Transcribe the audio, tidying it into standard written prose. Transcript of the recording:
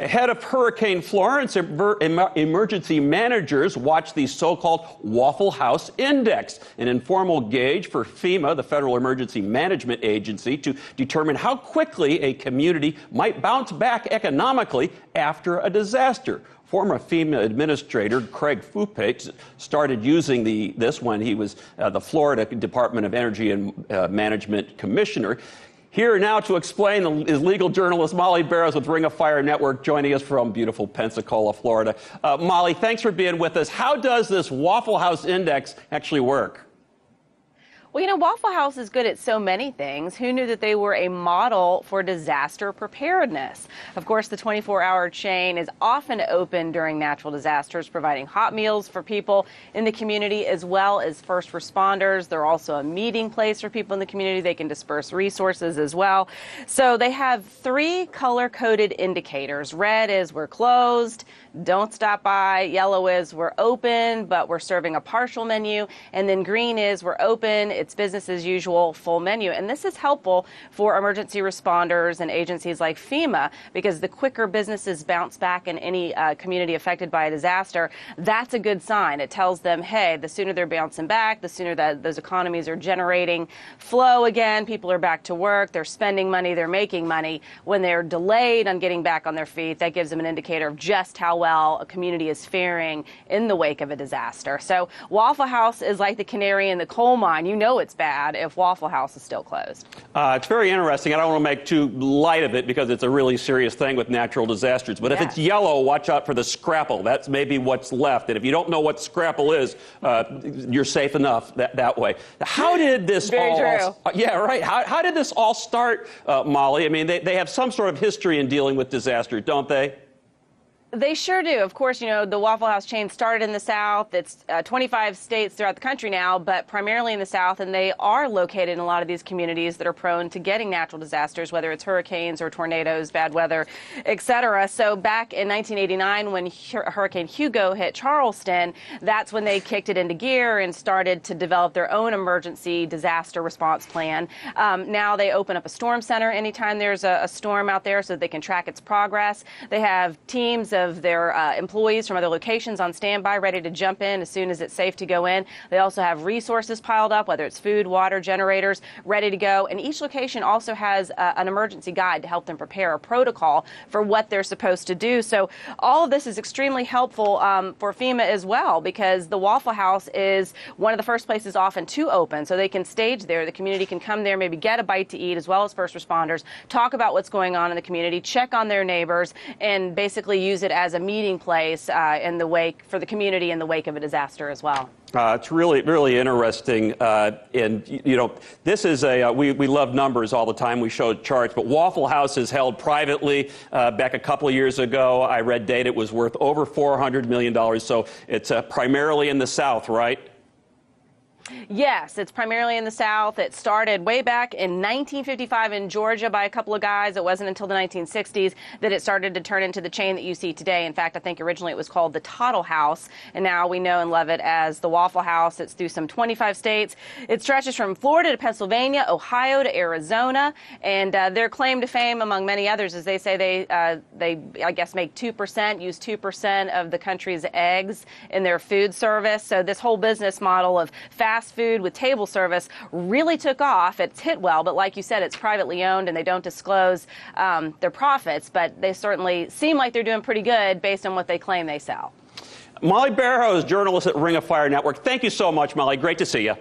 Ahead of Hurricane Florence, emergency managers watch the so-called Waffle House Index, an informal gauge for FEMA, the Federal Emergency Management Agency, to determine how quickly a community might bounce back economically after a disaster. Former FEMA Administrator Craig Foupe started using this when he was the Florida Department of Energy and Management Commissioner. Here now to explain is legal journalist Molly Barrows with Ring of Fire Network, joining us from beautiful Pensacola, Florida. Molly, thanks for being with us. How does this Waffle House Index actually work? Well, you know, Waffle House is good at so many things. Who knew that they were a model for disaster preparedness? Of course, the 24-hour chain is often open during natural disasters, providing hot meals for people in the community as well as first responders. They're also a meeting place for people in the community. They can disperse resources as well. So they have 3 color-coded indicators. Red is we're closed, don't stop by. Yellow is we're open, but we're serving a partial menu. And then green is we're open, it's business as usual, full menu. And this is helpful for emergency responders and agencies like FEMA, because the quicker businesses bounce back in any community affected by a disaster, that's a good sign. It tells them, hey, the sooner they're bouncing back, the sooner that those economies are generating flow again, people are back to work, they're spending money, they're making money. When they're delayed on getting back on their feet, that gives them an indicator of just how well a community is faring in the wake of a disaster. So Waffle House is like the canary in the coal mine. You know it's bad if Waffle House is still closed. It's very interesting. I don't want to make too light of it because it's a really serious thing with natural disasters. But if it's yellow, watch out for the scrapple. That's maybe what's left. And if you don't know what scrapple is, you're safe enough that way. How did this How did this all start, Molly? I mean, they have some sort of history in dealing with disasters, don't they? They sure do. Of course, you know, the Waffle House chain started in the South. It's 25 states throughout the country now, but primarily in the South, and they are located in a lot of these communities that are prone to getting natural disasters, whether it's hurricanes or tornadoes, bad weather, etc. So back in 1989, when Hurricane Hugo hit Charleston, that's when they kicked it into gear and started to develop their own emergency disaster response plan. Now they open up a storm center anytime there's a storm out there so that they can track its progress. They have teams of their employees from other locations on standby, ready to jump in as soon as it's safe to go in. They also have resources piled up, whether it's food, water, generators, ready to go. And each location also has an emergency guide to help them prepare a protocol for what they're supposed to do. So all of this is extremely helpful for FEMA as well, because the Waffle House is one of the first places often to open. So they can stage there. The community can come there, maybe get a bite to eat, as well as first responders, talk about what's going on in the community, check on their neighbors, and basically use it as a meeting place in the wake for the community in the wake of a disaster as well. It's really, really interesting. And, you know, this is we love numbers all the time. We show charts, but Waffle House is held privately. Back a couple of years ago, I read data it was worth over $400 million. So it's primarily in the South, right? Yes, it's primarily in the South. It started way back in 1955 in Georgia by a couple of guys. It wasn't until the 1960s that it started to turn into the chain that you see today. In fact, I think originally it was called the Tuttle House, and now we know and love it as the Waffle House. It's through some 25 states. It stretches from Florida to Pennsylvania, Ohio to Arizona, and their claim to fame, among many others, is they say they I guess make 2%, use 2% of the country's eggs in their food service. So this whole business model of fast food with table service really took off. It's hit well, but like you said, it's privately owned and they don't disclose their profits, but they certainly seem like they're doing pretty good based on what they claim they sell. Molly Barrows, journalist at Ring of Fire Network. Thank you so much, Molly. Great to see you.